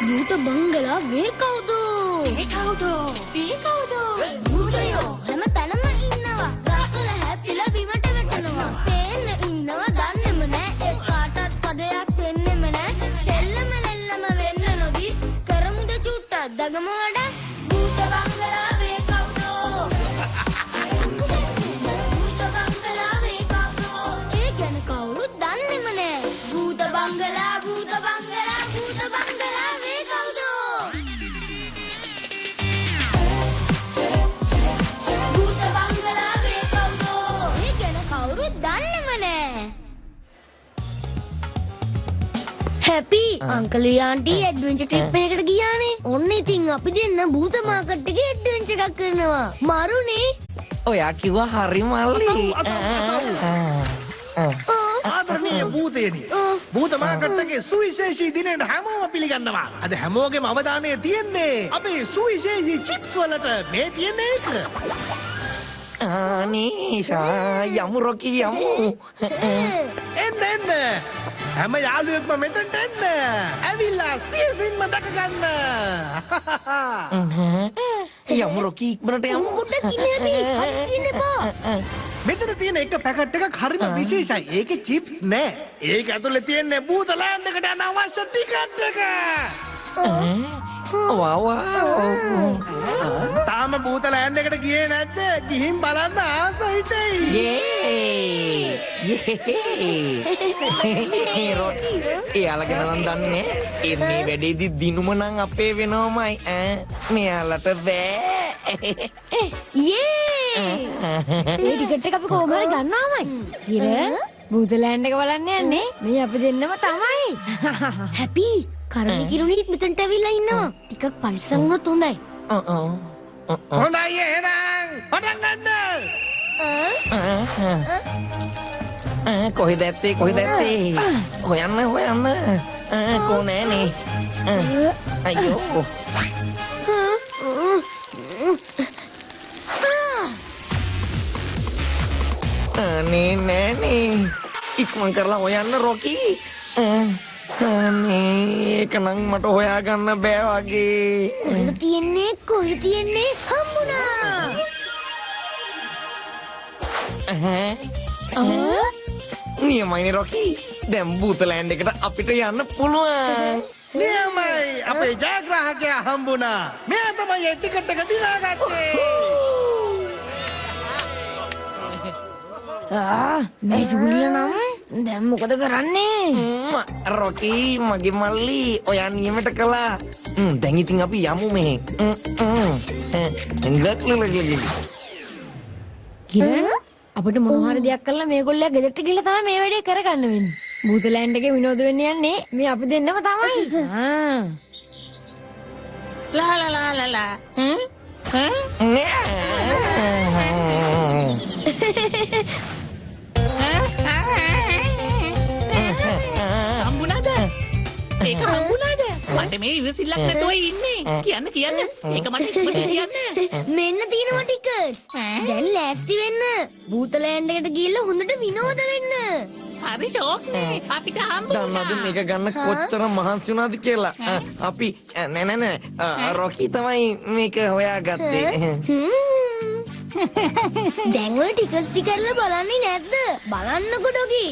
भूत बंगला वे कौदो भूतयो හැම තැනම ඉන්නවා රසල හැපිලා බිමට වැටෙනවා පේන්න ඉන්නවා දන්නේම නෑ ඒ කාටවත් පදයක් වෙන්නෙම නෑ සෙල්ලම ලෙල්ලම වෙන්න නොදී කරමුද චුට්ටක් දගම වඩා භූත බංගලා වේ කවුදෝ භූත බංගලා වේ කවුදෝ ඒ ගැන කවුරුත් දන්නේම නෑ භූත බංගලා happy uncle aunty adventure trip එකකට ගියානේ. ඔන්න ඉතින් අපි දෙන්න භූත මාකට් එකේ ඇඩ්වෙන්චර් එකක් කරනවා. මාරුනේ. ඔයා කිව්වා හරි මල්ලි. ආදරණීය භූතයනි. භූත මාකට් එකේ සුවිශේෂී දිනෙට හැමෝම පිළිගන්නවා. අද හැමෝගෙම අවධානය තියෙන්නේ අපේ සුවිශේෂී චිප්ස් වලට. මේ තියෙන්නේ ඒක. අනීෂා යමු රොකි යමු. එන්න හැම යාළුවෙක්ම මෙතනට එන්න. ඇවිල්ලා සියසින්ම දැක ගන්න. යමු රොකි ඉක්මනට යමු. පොඩ්ඩක් ඉන්නේ අපි. හදිසියෙන් එපා. මෙතන තියෙන එක පැකට් එකක් හරිම විශේෂයි. ඒකේ චිප්ස් නෑ. ඒක ඇතුලේ තියෙන්නේ භූත ලෑන්ඩ් එකට යන අවශ්‍ය ටිකට් එක. තාම භූත ලෑන්ඩ් එකට ගියේ නැද්ද? ගිහින් බලන්න ආස හිතෙයි. රොකි එයාලගෙන නම් දන්නේ නෑ. මේ වැඩේදි දිනුම නම් අපේ වෙනවමයි. මෙයාලට බෑ. ඒ ටිකට් එක අපි කොහොම හරි ගන්නවමයි. ඉර භූත ලෑන්ඩ් එක බලන්න යන්නේ. මේ අපි දෙන්නම තමයි. හැපි කරණි කිරුණිත් මෙතනට ඇවිල්ලා ඉන්නවා. ටිකක් පරිස්සම් වුණොත් හොඳයි. හොඳයි එහෙනම් පටන් ගන්න. කොහෙද ඇත්තේ හොයන්න කෝ නෑනේ. අයියෝ අනේ නෑනේ. ඉක්මන් කරලා හොයන්න රොකි. අනේ ඒක නම් මට හොයාගන්න බෑ වගේ. කොහෙද තියෙන්නේ හම්බුණා. නියමයිනේ රොකි. දැන් භූත ලෑන්ඩ් එකට අපිට යන්න පුළුවන්. නියමයි. අපේ ජයග්‍රාහකයා හම්බුණා. මෙයා තමයි ඒ ටිකට් එක දිනාගත්තේ. මේ සුගුලිය නම් දැන් මොකද කරන්නේ? රොකි මගේ මල්ලි ඔයා නියමට කළා. දැන් ඉතින් අපි යමු මෙහෙ. කිරණ අපිට මොන හරි දෙයක් කරලා මේගොල්ලෝ ගෙදරට ගිහලා තමයි මේ වැඩේ කරගන්න වෙන්නේ. භූත ලෑන්ඩ් එකේ විනෝද වෙන්න යන්නේ මේ අපි දෙන්නම තමයි. ලා ලා ලා ලා ලා. හම්බුණාද? ඒක හම්බුණාද? මට මේ ඉවසිල්ලක් නැතුව ඉන්නේ. කියන්න. ඒක මට ඉක්මනට කියන්න. මෙන්න තියෙනවා ටිකට්ස්. දැන් ලෑස්ති වෙන්න. භූත ලෑන්ඩ් එකට ගිහලා හොඳට විනෝද වෙන්න. හරි ෂෝක් නේ. අපිට හම්බුණා. දන්නවද මේක ගන්න කොච්චර මහන්සි වුණාද කියලා? අපි නෑ රොකි තමයි මේක හොයාගත්තේ. දැන් ඔය ටිකට්ස් ටික කරලා බලන්නේ නැද්ද? බලන්නකො ඩොගි.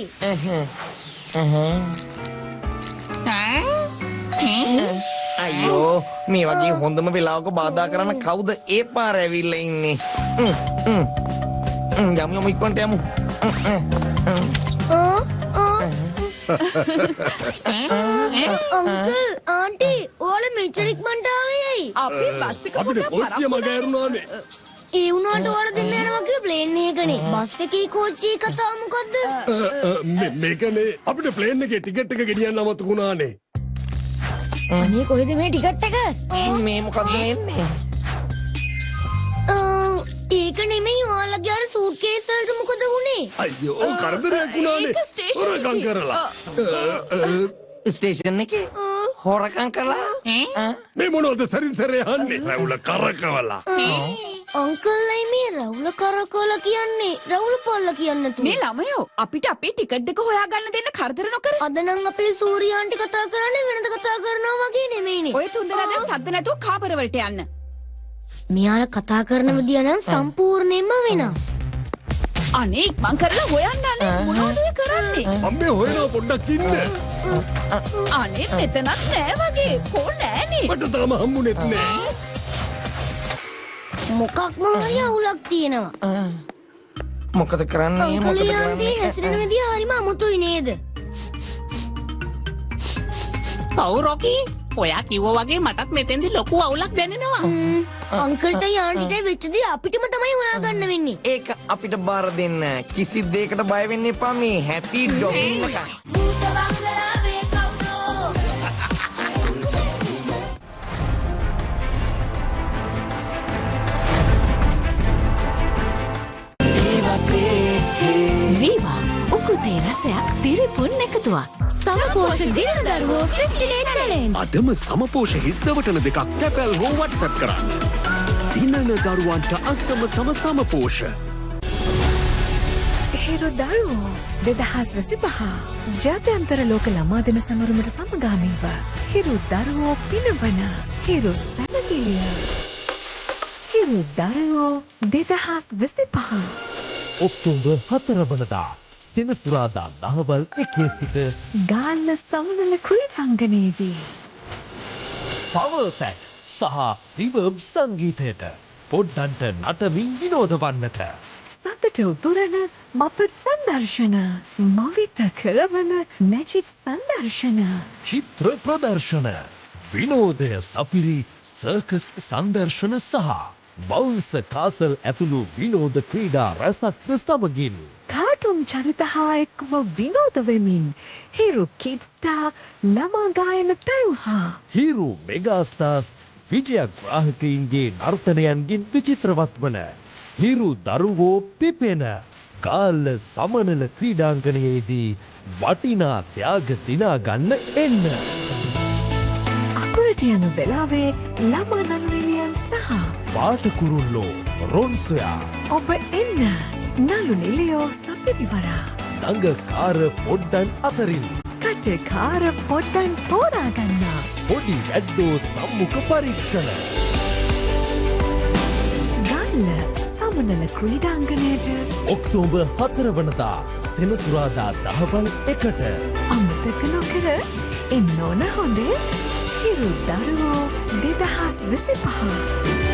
අයියෝ මේ වගේ හොඳම වෙලාවක බාධා කරන්න කවුද ඒ පාර ඇවිල්ලා ඉන්නේ? යමු ඉක්මනට යමු. අංකල් ආන්ටි ඔයාලා මෙච්චර ඉක්මනට ආවේ ඇයි? අපි බස් එක අපිට කොච්චිය මග ඇරුණානේ. ඒ වුණාට ඔයාලා දෙන්න යනවා කිව්ව ප්ලේන් එකනේ. බස් එකේ කෝච්චි කතාව මොකද්ද? මේකනේ අපිට ප්ලේන් එකේ ටිකට් එක ගෙනියන්න අමතක වුණානේ. අනේ කොහෙද මේ ටිකට් එක? මේ මොකද්ද වෙන්නේ? ඒක නෙමෙයි ඔයාලගේ අර සූට්කේස් වලට මොකද වුනේ? අයියෝ කරදරයක් වුණානේ. ඒක ස්ටේෂන් හොරගම් කරලා. ස්ටේෂන් එකේ හොරකම් කළා. මේ මොනවද සරිසරේ යන්නේ? රැවුල කරකවලා. අංකල්ලයි මේ රවුල කරකෝල කියන්නේ රවුල පොල්ල කියන්නේ තු. මේ ළමයෝ අපිට අපේ ටිකට් දෙක හොයාගන්න දෙන්න කරදර නොකර. අද නම් අපේ සූර්යාන්ටි කතා කරන්නේ වෙනද කතා කරනවා වගේ නෙමෙයිනේ. ඔය තුන්දෙනා දැන් සද්ද නැතුව කාමර වලට යන්න. මෙයාලා කතා කරන විදිය නම් සම්පූර්ණයෙන්ම වෙනස්. අනේ ඉක්මන් කරලා හොයන්න අනේ මොනවද ඔය කරන්නේ? අම්මේ හොයනවා පොඩ්ඩක් ඉන්න. අනේ මෙතනත් නෑ වගේ. කො නෑනේ. මට තාම හම්බුනේත් නෑ. මොකක් මොහොය අවුලක් තියෙනවා. මොකද කරන්නේ? මොකද අංකලියන්ටි කරන්නේ? හැසිරෙන විදිය හරිම අමුතුයි නේද? ඔව් රොකී ඔයා කිව්වා වගේ මටත් මෙතෙන්දි ලොකු අවුලක් දැනෙනවා. අංකල්ට යාන්ටිට වෙච්ච දේ අපිටම තමයි හොයාගන්න වෙන්නේ. ඒක අපිට බාර දෙන්න. කිසි දෙයකට බය වෙන්න එපා මේ හැපි ඩොගින් එක. වීවා උකුතේ රසයක් පිරිපුන් එකතුවක්. සමපෝෂ දින දරුවෝ 50 day challenge. අදම සමපෝෂ හිස්දවටන දෙකක් තැපැල් හෝ WhatsApp කරන්න. දිනන දරුවන්ට අසම සමපෝෂ. හිරු දරුවෝ 2025 ජාත්‍යන්තර ලෝක ළමා දින සමරුමට සමගාමීව හිරු දරුවෝ පිනවන හිරු සැලකිලිය. හිරු දරුවෝ 2025 ඔක්තෝබර් 4 වනදා සෙනසුරාදා දහවල් 1 සිට ගාල්ල සමනල ක්‍රීඩාංගණයේදී පවර් පැක් සහ රිවර්බ් සංගීතයට පොඩ්ඩන්ට නටමින් විනෝද වන්නට සතට උතුරන මපට සංදර්ශන මවිත කරවන මැජික් සංදර්ශන චිත්‍ර ප්‍රදර්ශන විනෝදය සපිරි සර්කස් සංදර්ශන සහ බවුන්ස කාසල් ඇතුළු විනෝද ක්‍රීඩා රැසක්ද සමගින් කාටුම් චරිත හා එක්ව විනෝද වෙමින් හිරු කිඩ්ස්ටා ළමා ගායන තැව්හා හිරු මෙගාස්ටාස් විජයග්‍රාහකයින්ගේ නර්තනයන්ගින් විචිත්‍රවත් වන හිරු දරුවෝ පිපෙන ගාල්ල සමනල ක්‍රීඩාංගණයේදී වටිනා ත්‍යාග දිනාගන්න එන්න. අකුරට යන වෙලාවේ ළමා නළුනිලියන් සහ පාටකුරුල්ලෝ රොන්සොයා ඔබ එන්න නළු නිලියෝ සපිරිවරා දඟකාර පොඩ්ඩන් අතරින් කටකාර පොඩ්ඩන් තෝරාගන්න පොඩි වැඩ්ඩෝ සම්මුඛ පරීක්ෂණ ගල්ල සමනල ක්‍රීඩාංගණයට ඔක්තෝබර් 4 වනදා සෙනසුරාදා දහවල් 1ට අමතක නොකර එන්න ඕන හොඳේ හිරු දරුවෝ 2025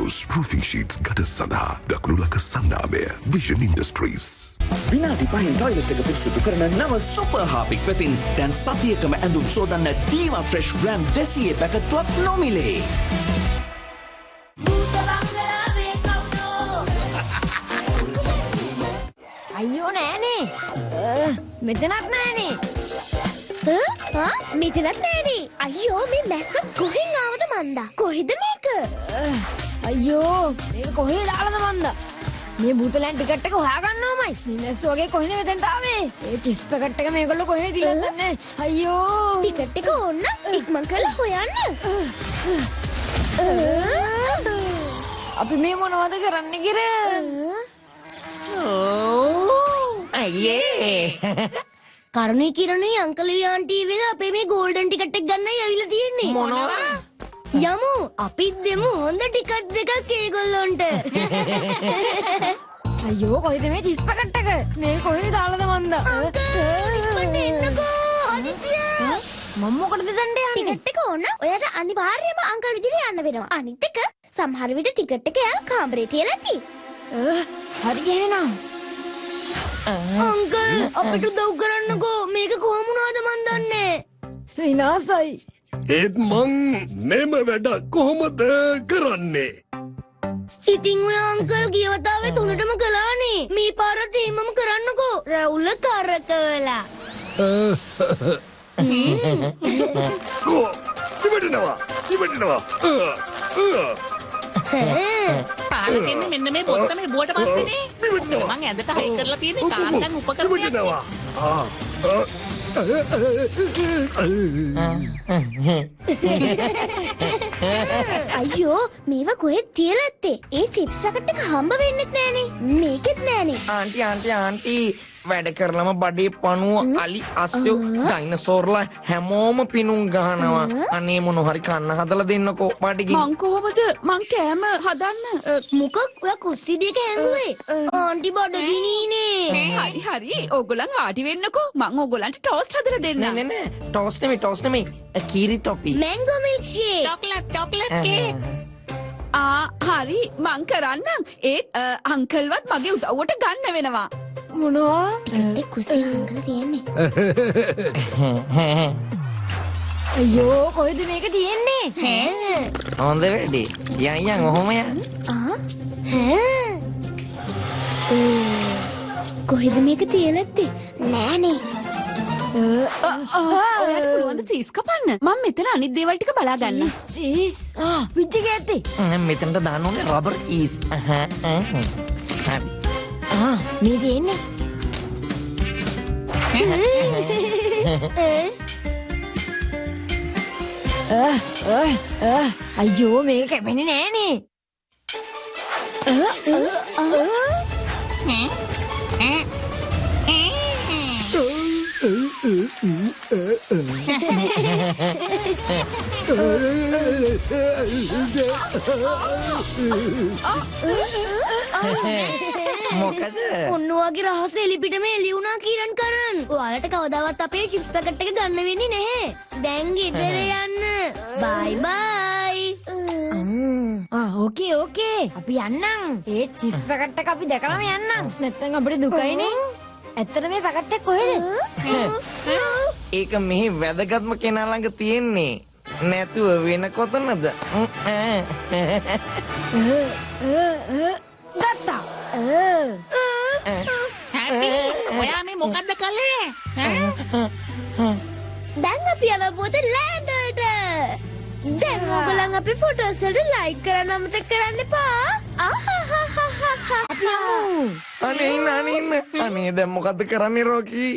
Rotos roofing sheets gutter සඳහා දකුණු ලක සන්නාමය Vision Industries. විනාඩි 5න් ටොයිලට් එක පිරිසුදු කරන නව සුපර් හාපික් වෙතින් දැන් සතියකම ඇඳුම් සෝදන්න ඩීවා ෆ්‍රෙෂ් ග්‍රෑම් 200 පැකට්ටුවක් නොමිලේ. අයියෝ නෑනේ. මෙතනත් නෑනේ. මෙතනත් නෑනේ. අයියෝ මේ මැස්ස කොහෙන් ආවද මන්දා? කොහෙද මේක? අයියෝ මේක කොහෙද දාලාද මන්දා? මේ බුතලන් ටිකට් එක හොයාගන්න ඕමයි. මේ මැස්ස වගේ කොහෙද මෙතෙන්ට ආවේ? ඒ ටිස් පැකට් එක මේගොල්ලෝ කොහෙද දීලා දන්නේ? අයියෝ ටිකට් එක ඕන්න ඉක්මන් කරලා හොයන්න. අපි මේ මොනවද කරන්න කිර? අයියේ කරුණේ කිරණේ අංකලී ආන්ටි වෙලා අපේ මේ ගෝල්ඩන් ටිකට් එක ගන්නයි ඇවිල්ලා තියෙන්නේ. මොනවා? යමු අපිත් දෙමු හොඳ ටිකට් දෙකක් ඒගොල්ලොන්ට. අයියෝ කොහෙද මේ 30 පැකට් එක? මේ කොහෙද දාලාද මන්දා? ඉක්මනට එන්නකෝ හදිසිය. මම මොකටද දන්නේ යන්නේ? ටිකට් එක ඕන ඔයාට අනිවාර්යයෙන්ම අංකල් විදිහට යන්න වෙනවා. අනිත් එක සමහර විට ටිකට් එක යා කාමරේ තියලා ඇති. හරි එහෙනම්. අංකල් අපිට උදව් කරන්නකෝ. මේක කොහොම වුණාද මන් දන්නේ. විනාසයි. ඒත් මං මෙම වැඩ කොහොමද කරන්නේ? ඉතින් ඔය අංකල් ගිය වතාවේ තුනටම කළානේ. මේ පාරත් එහෙමම කරන්නකෝ. රවුල කරකවලා. ඉවටනවා. ගහලා තියන්නේ මෙන්න මේ පොත්ත මේ බුවට පස්සේනේ. මං ඇඳට හයි කරලා තියෙන්නේ කාන්දන් උපකරණයක්. අයියෝ මේවා කොහෙද තියලා ඇත්තේ? ඒ චිප්ස් පැකට් එක හම්බ වෙන්නෙත් නෑනේ. මේකෙත් නෑනේ. ආන්ටි වැඩ කරලම බඩේ පණුව අලි අස්සෝ ඩයිනසෝර්ලා හැමෝම පිනුම් ගහනවා. අනේ මොන හරි කන්න හදලා දෙන්නකෝ බඩගින්. මං කොහොමද මං කෑම හදන්න? මොකක් ඔයා කුස්සියක හැංගුවේ? ආන්ටි බඩගිනීනේ. හරි ඕගොල්ලන් වාඩි වෙන්නකෝ. මං ඕගොල්ලන්ට ටෝස්ට් හදලා දෙන්නම්. නෑ ටෝස්ට් නෙමෙයි කීරි ටොපි. මැංගෝ මිල්ක්ෂේක්. Chocolate cake. හරි මං කරන්නම්. ඒත් අංකල්වත් මගේ උදව්වට ගන්න වෙනවා. මොනවා? කුස්සිය හංගලා තියෙන්නේ. අයියෝ කොහෙද මේක තියෙන්නේ? හොඳ වැඩේ. යන් ඔහොම යන්. කොහෙද මේක තියලා ඇත්තේ? නෑනේ. ඔයාලට පුළුවන්ද චීස් කපන්න? මම මෙතන අනිත් දේවල් ටික බලා ගන්න. චීස්. විජ් එක ඇත්තේ? මෙතනට දාන්න ඕනේ රබර් ඊස්. හරි. මේ තියෙන්නේ. අයියෝ මේක කැපෙන්නේ නෑනේ. මොකද? ඔන්න ඔයගේ රහස එලිපිටම එළි වුණා කීරන් කරන්. ඔයාලට කවදාවත් අපේ චිප්ස් පැකට් එක ගන්න වෙන්නේ නැහැ. දැන් ගෙදර යන්න. බයි බයි. ඕකේ අපි යන්නම්. ඒ චිප්ස් පැකට් එක අපි දැකලාම යන්නම්. නැත්නම් අපිට දුකයිනේ. ඇත්තට මේ පැකට් එක කොහෙද? ඒක මෙහි වැදගත්ම කෙනා ළඟ තියෙන්නේ. නැතුව වෙන කොතනද? ගත්තා. හැපි ඔයා මේ මොකද්ද කළේ? දැන් අපි යන පොතේ ලෑන්ඩ් වලට. දැන් ඔයගොල්ලන් අපේ ෆොටෝස් වලට ලයික් කරන්න අමතක කරන්න එපා. අපි යමු. අනේ දැන් මොකද්ද කරන්නේ රොකි?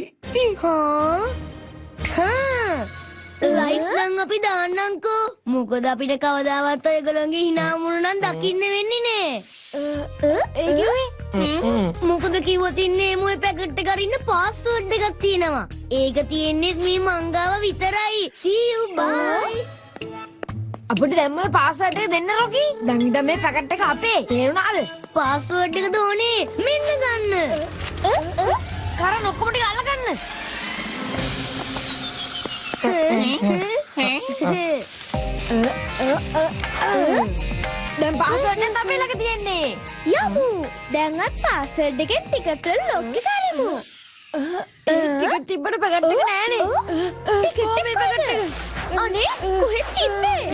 ලයික්ස් නම් අපි දාන්නම්කෝ. මොකද අපිට කවදාවත් ඔයගොල්ලන්ගේ hina මුණ නම් දකින්න වෙන්නේ නෑ. ඒ කිව්වේ? මොකද කිව්වොත් ඉන්නේ මොේ පැකට් එක අරින්න පාස්වර්ඩ් එකක් තියෙනවා. ඒක තියෙන්නේ මේ මංගාව විතරයි. See you bye. අපිට දැන් මේ පාස්වර්ඩ් එක දෙන්න රොකි. දැන් ඉතින් මේ පැකට් එක අපේ. තේරුණාද? පාස්වර්ඩ් එක දෝනේ මෙන්න ගන්න. කරන් ඔක්කොම ටික අල්ලගන්න. දැන් පාස්වර්ඩ් එක තමයි ළඟ තියෙන්නේ. යමු. දැන් අපි පාස්වර්ඩ් එකෙන් ටිකට් වල ලොග් එක කරමු. ටිකට් තිබ්බට පැකට් එක නෑනේ. ටිකට් එක අනේ කොහෙද තිබ්බේ?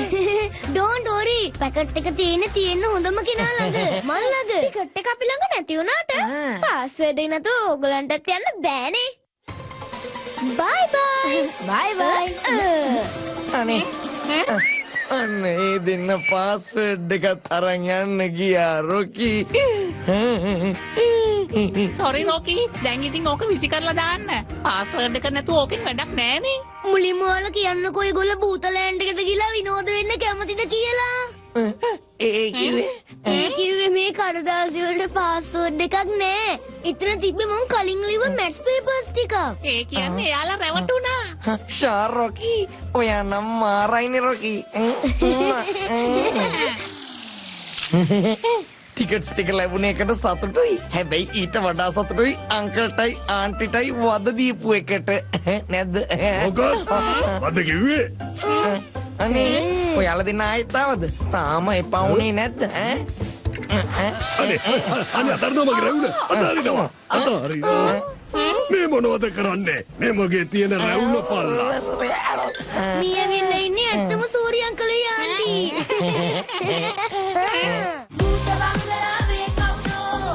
Don't worry. පැකට් එක තියෙන්න හොඳම කෙනා ළඟ. මල් ළඟ. ටිකට් එක අපි ළඟ නැති වුණාට පාස්වර්ඩ් එක නැතුව ඕගලන්ටත් යන්න බෑනේ. Bye bye. Bye bye. අනේ දෙන්න පාස්වර්ඩ් එකත් අරන් යන්න ගියා රොකි. සොරි රොකි. දැන් ඉතින් ඕක විසි කරලා දාන්න. පාස්වර්ඩ් එක නැතුව ඕකෙන් වැඩක් නෑනේ. මුලින්ම ඔයාලා කියන්නකෝ ඒගොල්ලෝ බූතලෑන්ඩ් එකට ගිහලා විනෝද වෙන්න කැමතිද කියලා. ඒ කිව්වේ මේ කඩදාසි වලට පාස්වර්ඩ් එකක් නෑ. ඉතින් තිබ්බේ මම කලින් ලිව්ව මැට්ස් පේපර්ස් ටිකක්. ඒ කියන්නේ එයාලා රැවටුණා. ෂා රොකි ඔයා නම් මාරයිනේ රොකි. ටිකට්ස් ටික ලැබුණ එකට සතුටුයි. හැබැයි ඊට වඩා සතුටුයි අංකල්ටයි ආන්ටිටයි වද දීපු එකට. නැද්ද? මොකද කිව්වේ? අනේ ඔයාලා දෙන්න ආයෙත් ආවද? තාම එපා වුණේ නැද්ද? අනේ අතරනවා මගේ රැවුල. අතාරිනවා. මේ මොනවද කරන්නේ? මේ මගේ තියෙන රැවුල පල්ලා. මේ ඇවිල්ලා ඉන්නේ ඇත්තම සූරි අංකලේ ආන්ටි. භූත බංගලාවේ කවුදෝ?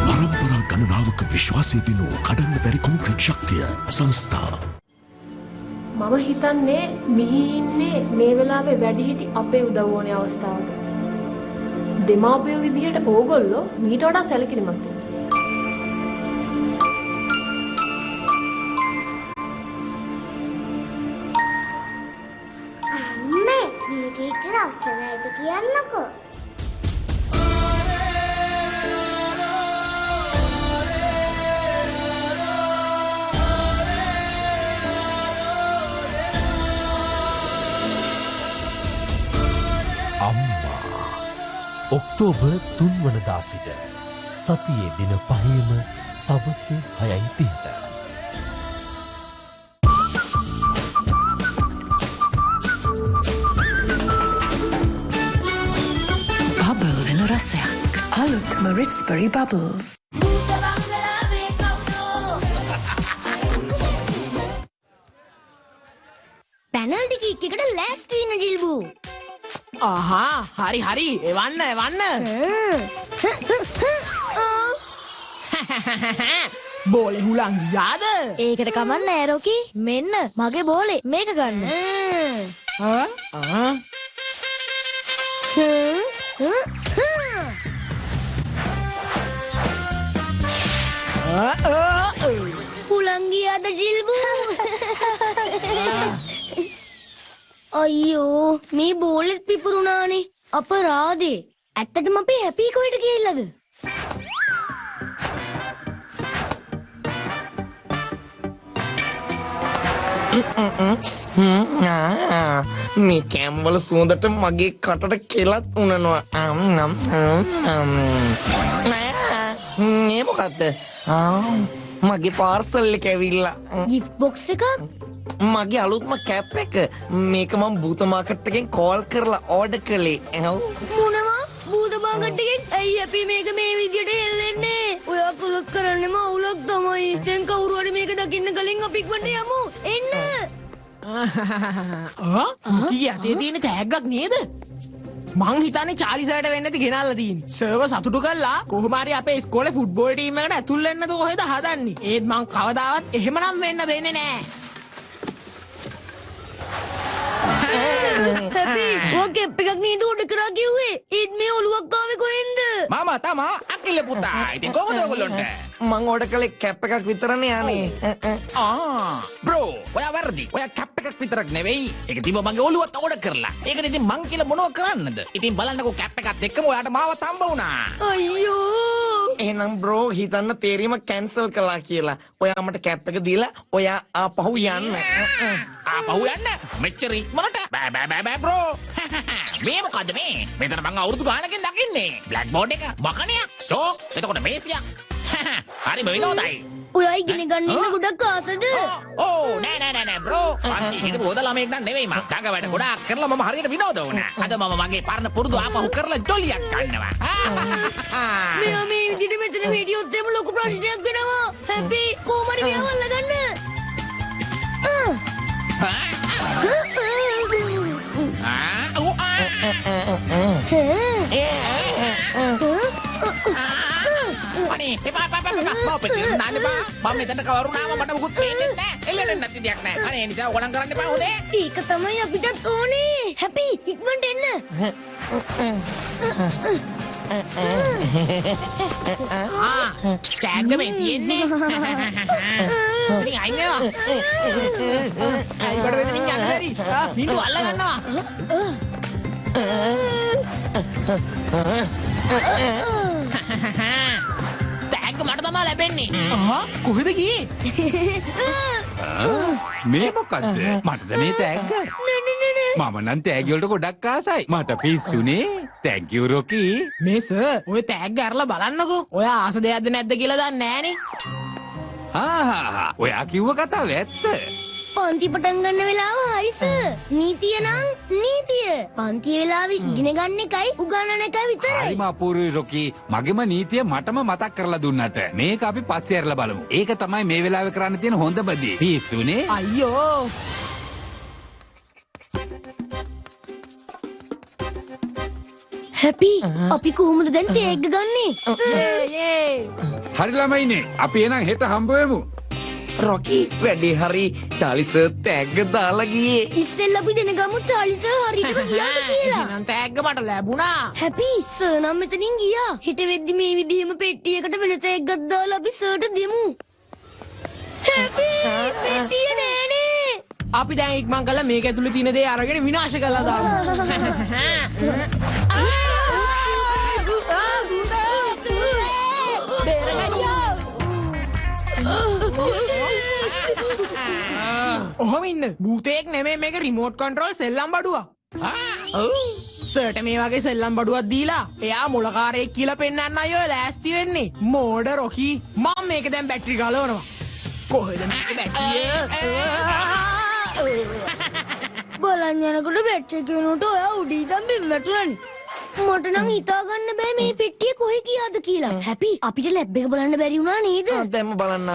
පරම්පරා ගණනාවක විශ්වාසය දිනූ කඩන්න බැරි කොන්ක්‍රීට් ශක්තිය සංස්ථා මම හිතන්නේ මිහි ඉන්නේ මේ වෙලාවේ වැඩිහිටි අපේ උදව් ඕනේ අවස්ථාවක. දෙමාපියෝ විදිහට ඕගොල්ලෝ මීට වඩා සැලකිලිමත් වෙන්න. අම්මේ මේ ටීචර් අස්සනයිද කියන්නකෝ. ඔක්තෝබර් 3 වනදා සිට සතියේ දින 5ම සවස 6:30ට. බබල් වෙන රසයක්. අලුත්ම රිට්ස්බරි බබල්ස්. පැනල්ටි කික් එකට ලෑස්ති වෙන ජිල්බු. ආහා හරි හරි එවන්න බෝලේ හුලං ගියාද? ඒකට කමන්න නෑ රොකි. මෙන්න මගේ බෝලේ මේක ගන්න. හුලං ගියාද ජිල්බු? අයියෝ මේ බෝලෙත් පිපුරුණානේ. අපරාදේ. ඇත්තටම අපි හැපි කොහෙට ගිහිල්ලාද? මේ කැම්වල සුවඳට මගේ කටට කෙලත් උනනවා. මේ මොකද්ද? මගේ පාර්සල් එක ඇවිල්ලා. ගිෆ්ට් බොක්ස් එකක්? මගේ අලුත්ම කැප් එක. මේක මම බූත මාකට් එකෙන් කෝල් කරලා ඕඩර් කළේ. මොනවා? බූත මාකට් එකෙන්? ඇයි අපි මේක මේ විදියට හෙල්ලෙන්නේ? ඔයා කළොත් කරන්නේම අවුලක් තමයි. දැන් කවුරු හරි මේක දකින්න කලින් අපි ඉක්මනට යමු. එන්න. කී යතේ තියෙන තෑග්ගක් නේද? මං හිතන්නේ චාලි සර්ට වෙන්න ඇති ගෙනල්ලා තියෙන්නේ. සර්ව සතුටු කළා කොහොම හරි අපේ ඉස්කෝලේ ෆුට්බෝල් ටීම් එකට ඇතුල් වෙන්නද කොහෙද හදන්නේ. ඒත් මං කවදාවත් එහෙමනම් වෙන්න දෙන්නේ නෑ. හැපි ඔගේ එකක් නේද උඩ කරා කිව්වේ. ඒත් මේ ඔලුවක් ආවේ කොහෙන්ද? මම තමා අකිල පුතා. ඉතින් කොහොමද ඔයගොල්ලන්ට? මං ඕඩර් කළේ කැප් එකක් විතරනේ යන්නේ. බ්‍රෝ ඔයා වැරදි. ඔයා කැප් එකක් විතරක් නෙවෙයි. ඒක තිබ්බ මගේ ඔලුවත් ඕඩර් කරලා. ඒකට ඉතින් මං කියලා මොනව කරන්නද? ඉතින් බලන්නකෝ කැප් එකත් එක්කම ඔයාට මාවත් හම්බ වුණා. අයියෝ. එහෙනම් බ්‍රෝ හිතන්න තේරීම කැන්සල් කළා කියලා. ඔයා මට කැප් එක දීලා ඔයා ආපහු යන්න. ආපහු යන්න? මෙච්චර ඉක්මනට? බෑ බ්‍රෝ. මේ මොකද්ද මේ? මෙතන මං අවුරුදු ගානකින් දකින්නේ. බ්ලැක් බෝඩ් එක, මකණියක්, චෝක්, එතකොට මේසියක්. හරිම විනෝදයි. ඔයා ඉගෙන ගන්න ඉන්න ගොඩක් ආසද? ඕ නෑ බ්‍රෝ. පන්ති හිටපු හොද ළමෙක් නන් නෙවෙයි මං. ළඟ වැඩ ගොඩාක් කරලා මම හරියට විනෝද වුණා. අද මම මගේ පරණ පුරුදු ආපහු කරලා ජොලියක් ගන්නවා. මෙයා මේ විදිහට මෙතන හිටියොත් එම ලොකු ප්‍රශ්නයක් වෙනවා. හැපි කොහොම හරි මෙයාව අල්ලගන්න. අනේ එපා මම පිටින් දාන්න එපා. මම මෙතන කවරුනාම මට මුකුත් පේන්නේ නැහැ. එල්ලෙන්න නැති දෙයක් නැහැ. අනේ නිසා ඕගොල්ලන් කරන්න එපා හොදේ. ඒක තමයි අපිටත් ඕනේ. හැපි ඉක්මනට එන්න. ටැග් මේ තියෙන්නේ. ඉතින් අයින් වෙනවා. අයිබඩ වෙදින් යන්න බැරි. නින්දු අල්ල ගන්නවා. ටැග් මට තමයි ලැබෙන්නේ. කොහෙද ගියේ? මේ මොකද්ද? මටද මේ තෑග්ග? මම නම් තෑග්ග වලට ගොඩක් ආසයි. මට පිස්සුනේ. Thank you රොකි. මේ සර් ඔය තෑග්ග අරලා බලන්නකෝ. ඔයා ආස දෙයක්ද නැද්ද කියලා දන්නේ නෑනේ. ඔයා කිව්ව කතාව ඇත්ත. පන්ති පටන් ගන්න වෙලාව හරි සර්. නීතිය නම් නීතිය. පන්ති වෙලාවේ ඉගෙන ගන්න එකයි උගන්වන එකයි විතරයි. හරිම අපූර්වයි රොකි. මගේම නීතිය මටම මතක් කරලා දුන්නට. මේක අපි පස්සේ අරලා බලමු. ඒක තමයි මේ වෙලාවේ කරන්න තියෙන හොඳම දේ. පිස්සුනේ. අයියෝ. හැපි අපි කොහොමද දැන් තෑග්ග ගන්නේ? හරි ළමයිනේ. අපි එහෙනම් හෙට හම්බ වෙමු. රොකි වැඩේ හරි චාලි සර් තෑග්ග දාලා ගියේ. ඉස්සෙල්ලා අපි දෙනගමු චාලි සර් හරියටම ගියාද කියලා. එහෙනම් තෑග්ග මට ලැබුණා. හැපි සර් නම් මෙතනින් ගියා. හිට වෙද්දි මේ විදිහම පෙට්ටියකට වෙන තෑග්ගක් දාලා අපි සර්ට දෙමු. හැපි පෙට්ටිය නෑනේ. අපි දැන් ඉක්මන් කරලා මේක ඇතුලේ තියෙන දේ අරගෙන විනාශ කරලා දාමු. ඔහොම ඉන්න. භූතයෙක් නෙමෙයි මේක රිමෝට් කන්ට්‍රෝල් සෙල්ලම් බඩුවක්. සර්ට මේ වගේ සෙල්ලම් බඩුවක් දීලා එයා මොලකාරයෙක් කියලා පෙන්වන්න අයියෝ ලෑස්ති වෙන්නේ. මෝඩ රොකි මම මේක දැන් බැටරි ගලවනවා. කොහෙද මේක බැටරිය? බලන් යනකොට බැටරි කෙනුට ඔයා උඩී දම් බිම් වැටුණානේ. මට නම් හිතා ගන්න බෑ මේ පෙට්ටිය කොහෙ ගියාද කියලා. හැපි අපිට ලැබ් එක බලන්න බැරි වුණා නේද? දැන්ම බලන්න.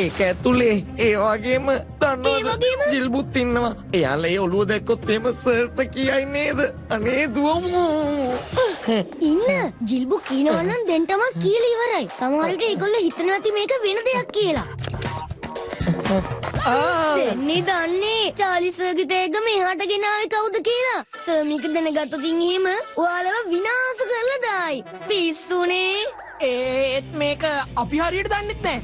ඒක ඇතුලේ ඒ වගේම දන්නවද ජිල්බුත් ඉන්නවා. එයාලා ඒ ඔළුව දැක්කොත් එහෙම සර්ට කියයි නේද? අනේ දුවමු. ඉන්න ජිල්බු කියනවා නම් දැන් තමයි කියලා ඉවරයි. සමහර විට ඒගොල්ලෝ හිතනවා ඇති මේක වෙන දෙයක් කියලා. දෙන්නේ දන්නේ චාලි සර්ගේ තෑග්ග මෙහාට ගෙනාවේ කවුද කියලා. සර් මේක දැනගත්තොත් එහෙම ඔයාලව විනාශ කරලා දායි. පිස්සුනේ. ඒත් මේක අපි හරියට දන්නෙත් නෑ.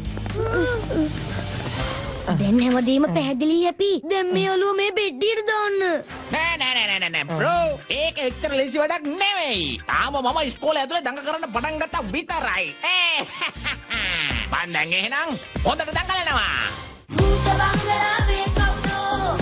දැන් හැමදේම පැහැදිලි හැපි. දැන් මේ ඔළුව මේ බෙඩ්ඩියට දාන්න. නෑ බ්‍රෝ ඒක එච්චර ලේසි වැඩක් නෙවෙයි. තාම මම ඉස්කෝලේ ඇතුලේ දඟ කරන්න පටන් ගත්තා විතරයි. මං දැන් එහෙනම් හොඳට දඟලනවා. භූත බංගලාවේ කවුදෝ?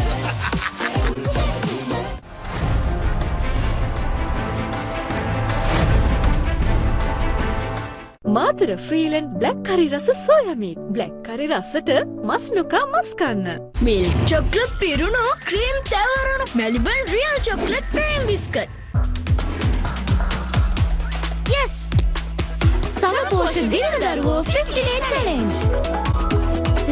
මාතර ෆ්‍රීලන්ඩ් බ්ලැක් කරි රස සෝයා මීට්. බ්ලැක් කරි රසට මස් නොකා මස් කන්න. මිල්ක් චොක්ලට් පිරුණු ක්‍රීම් තැවරුණු Maliban real chocolate cream biscuit. yes සමපෝෂණ දින දරුවෝ 50 day challenge.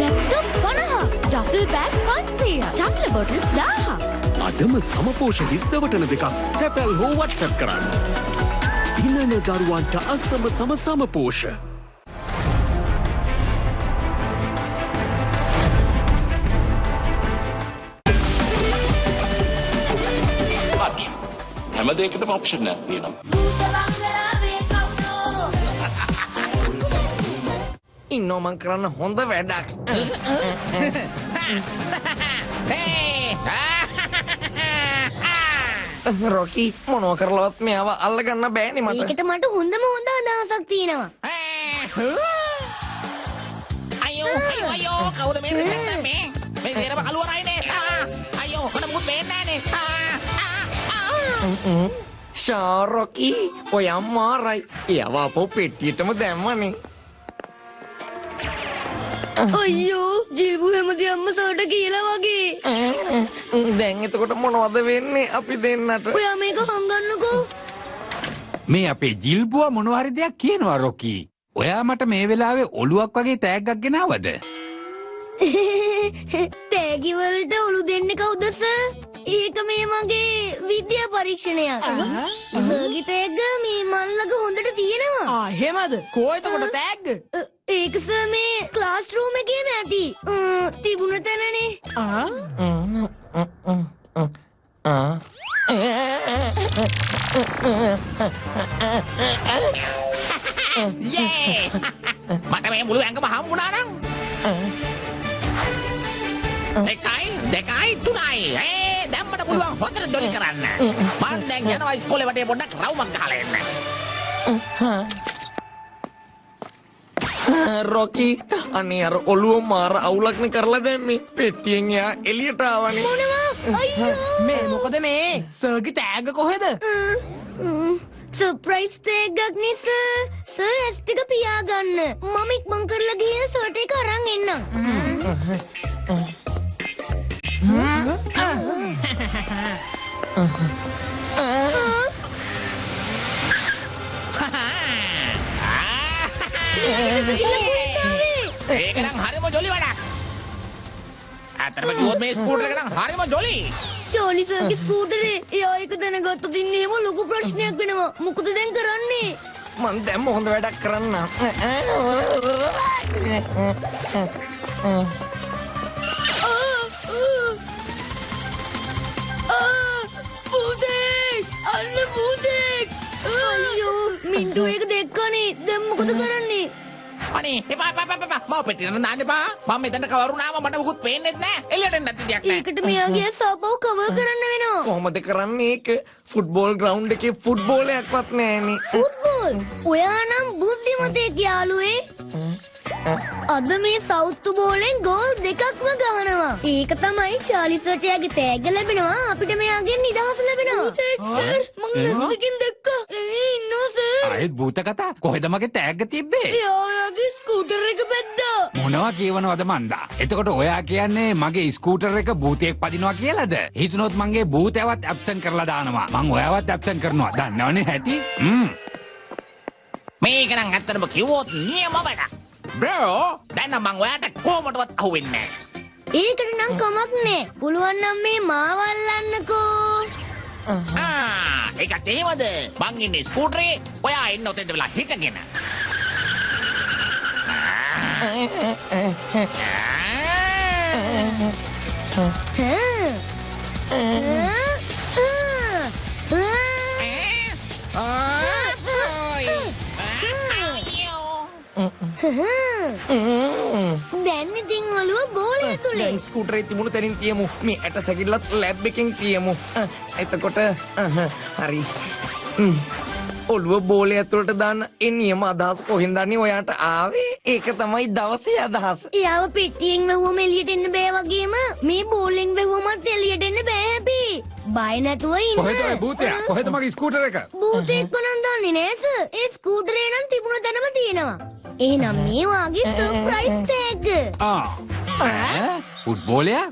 Laptop 50, duffel bag 500, tumbler bottles 1000. අදම සමපෝෂ හිස්දවටන දෙකක් තැපැල් හෝ WhatsApp කරන්න. දිනන දරුවන්ට අසම සමපෝෂ. හැම දෙයකටම ඔප්ෂන් එකක් තියෙනවා. ඉන්නෝ මං කරන්න හොඳ වැඩක්. රොකි මොනවා කරලවත් මෙයාව අල්ලගන්න බෑනේ මට. ඒකට මට හොඳම හොඳ අදහසක් තියෙනවා. අයියෝ කවුද මේ දෙන්නේ මේ? මේ දේරම කළුවරයිනේ. අයියෝ මට මුකුත් පේන්නේ නෑනේ. ෂාරොකි ඔය අම්මාරයි. එයාව අපෝ පෙට්ටියටම දැම්මනේ. අයියෝ ජිල්බු හැමදේම සර්ට කියලා වගේ. දැන් එතකොට මොනවද වෙන්නේ අපි දෙන්නට? ඔයා මේක හංගන්නකෝ. මේ අපේ ජිල්බුවා මොනවා හරි දෙයක් කියනවා රොකි. ඔයා මට මේ වෙලාවේ ඔළුවක් වගේ තෑග්ගක් ගෙනාවද? තෑගි වලට ඔලු දෙන්නේ කවුද සර්? ඒක මේ මගේ විද්‍යා පරීක්ෂණයක්. සර්ගේ තෑග්ග මේ මල්ලක හොඳට තියෙනවා. එහෙමද? කෝ එතකොට තෑග්ග? ඒක සර් මේ ක්ලාස් රූම් එකේම ඇති. තිබුණ තැනනේ. මට මේ මුළු ඇඟම හම්බුණා නම්. 1, 2, 3. දැන් මට පුළුවන් හොඳට දොරි කරන්න. මං දැන් යනවා ඉස්කෝලේ වටේ පොඩ්ඩක් රවුමක් ගහලා එන්න. රොකි අනේ අර ඔළුව මාර අවුලක්නේ කරලා දැම්මේ. පෙට්ටියෙන් එයා එළියට ආවනේ. මොනවා? අයියෝ මේ මොකද මේ? සර්ගේ තෑග්ග කොහෙද? සර්ප්‍රයිස් තෑග්ගක් නේ සර්. සර් ඇස් ටික පියාගන්න. මම ඉක්මන් කරලා ගිහින් සර්ට ඒක අරන් එන්නම්. ඒක නම් හරිම ජොලි වැඩක්. අතරම කිව්වොත් මේ ස්කූටර් එක නම් හරිම ජොලි. චෝලි සර්ගේ ස්කූටරේ එයා ඒක දැනගත්තොත් ඉන්නේ එහෙම ලොකු ප්‍රශ්නයක් වෙනවා. මොකද දැන් කරන්නේ? මං දැම්ම හොඳ වැඩක් කරන්න. පුතේ අන්න පුතේ අයියෝ මින්ටු එක දෙක්කනේ දැන් මොකද කරන්නේ අනේ එපා මම පෙට්ටියට දාන්න එපා මම මෙතන කවරුනාම මට මුකුත් පේන්නෙත් නෑ එළියට එන්න නැති දෙයක් නෑ ඒකට මෙයාගේ සබව කවර් කරන්න වෙනවා කොහොමද කරන්නේ ඒක? ෆුට්බෝල් ග්‍රවුන්ඩ් එකේ ෆුට්බෝලයක්වත් නෑනේ. ෆුට්බෝල් ඔයා නම් බුද්ධිමතෙක් යාළුවේ අද මේ සෞතු බෝලෙන් ගෝල් දෙකක්ම ගහනවා ඒක තමයි චාලි සර්ටයාගේ තෑග්ග ලැබෙනවා අපිට මෙයාගෙන් නිදහස ලැබෙනවා සර් මං නැස්දකින් දැක්කා ඉන්නවා සර් ආයෙත් භූත කතා කොහෙද මගේ තෑග්ග තිබ්බේ? එයාගේ ස්කූටර් එක පැද්දා මොනවා කියවනවද මන්දා? එතකොට ඔයා කියන්නේ මගේ ස්කූටර් එක භූතයෙක් පදිනවා කියලාද? හිතුනොත් මගේ භූතයවත් ඇබ්සන්ට් කරලා දානවා. මං ඔයාවත් ඇබ්සන්ට් කරනවා. දන්නවනේ හැටි? මේක නම් ඇත්තටම කිව්වොත් නියම වැඩක්. බ්‍රෝ දැන් මං ඔයාට කොහොමදවත් අහුවෙන්නේ නෑ. ඒකට නම් කමක් නෑ. පුළුවන් නම් මේ මාව අල්ලන්නකෝ. ඒකත් එහෙමද? මං ඉන්නේ ස්කූටරේ. ඔයා එන්න ඔතෙන්ට වෙලා හිටගෙන. දැන් ඉතින් ඔළුව බෝලය තුලේ. දැන් ස්කූටරේ තිබුණු තැනින් තියමු. මේ ඇට සැකිල්ලත් ලැබ් එකෙන් තියමු. එතකොට හරි. ඔළුව බෝලය ඇතුළට දාන්න ඒ නියම අදහස කොහෙන්ද දන්නේ ඔයාට ආවේ? ඒක තමයි දවසේ අදහස. එයාව පෙට්ටියෙන් වැහුවම එළියට එන්න බෑ වගේම මේ බෝලෙන් වැහුවමත් එළියට එන්න බෑ හැබැයි. බය නැතුව ඉන්න. කොහෙද ඔය භූතයා? කොහෙද මගේ ස්කූටර් එක? භූතෙක්ව නම් දන්නේ නෑ සර්. ඒ ස්කූටරේ නම් තිබුණ තැනම තියෙනවා. එහෙනම් මේ වාගේ සර්ප්‍රයිස් තෑග්ග. ෆුට්බෝලයක්?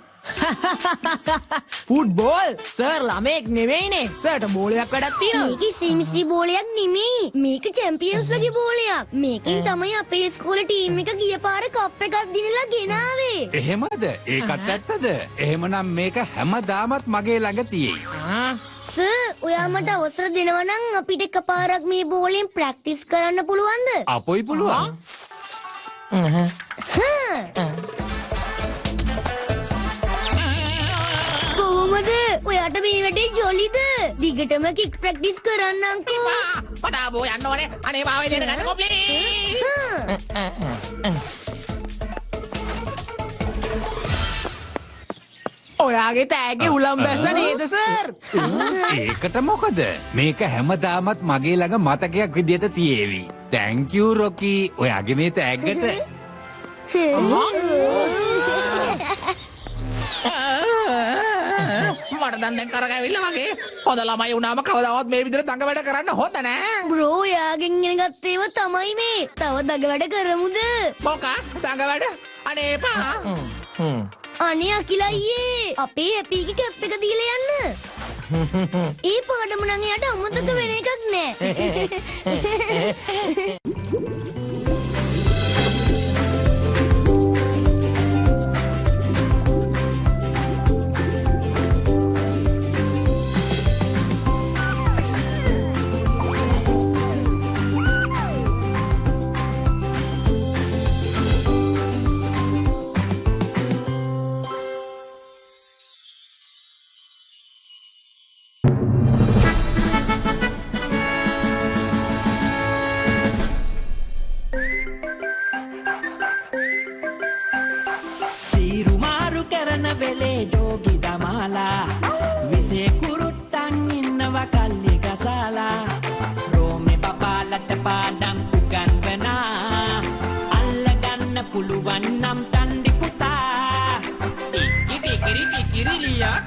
ෆුට්බෝල් සර් ළමෙක් නෙවෙයිනේ. සර්ට බෝලයක් වැඩක් තියෙනවා. මේක සිම්සි බෝලයක් නෙමෙයි. මේක චැම්පියන්ස් ලගේ බෝලයක්. මේකෙන් තමයි අපේ ඉස්කෝලේ ටීම් එක ගිය පාර කප් එකක් දිනලා ගෙනාවේ. එහෙමද? ඒකත් ඇත්තද? එහෙමනම් මේක හැමදාමත් මගේ ළඟ තියෙයි. සර් ඔයා මට අවසර දෙනවා නම් අපිට එකපාරක් මේ බෝලෙන් ප්‍රැක්ටිස් කරන්න පුළුවන්ද? අපොයි පුළුවන්. කොහොමද? ඔයාට මේ වැඩේ ජොලිද? දිගටම කික් ප්‍රැක්ටිස් කරන්නම්කෝ. මට ආවෝ යන්න ඕනේ. අනේ මාව එළියට ගන්නකෝ ප්ලීස්. ඔයාගේ තෑග්ගේ උලම් බැස්ස නේද සර්? ඒකට මොකද? මේක හැමදාමත් මගේ ළඟ මතකයක් විදියට තියේවි. Thank you රොකි. ඔයාගේ මේ තෑග්ගට. මට දැන් කරගැවිල්ලා වගේ. හොඳ ළමයි වුණාම කවදාවත් මේ විදිහට දඟ වැඩ කරන්න හොඳ නෑ. බ්‍රෝ ඔයාගෙන් ඉගෙන ගත්ත ඒවා තමයි මේ. තව දඟ වැඩ කරමුද? මොකක් දඟ වැඩ? අනේ එපා. අනේ අකිල අයියේ අපේ හැපීගේ කැප් එක දීලා යන්න. ඒ පාඩම නම් එයාට අමතක වෙන එකක් නෑ.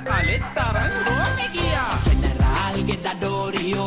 Kaliet tarang roh megia. General kita Dorio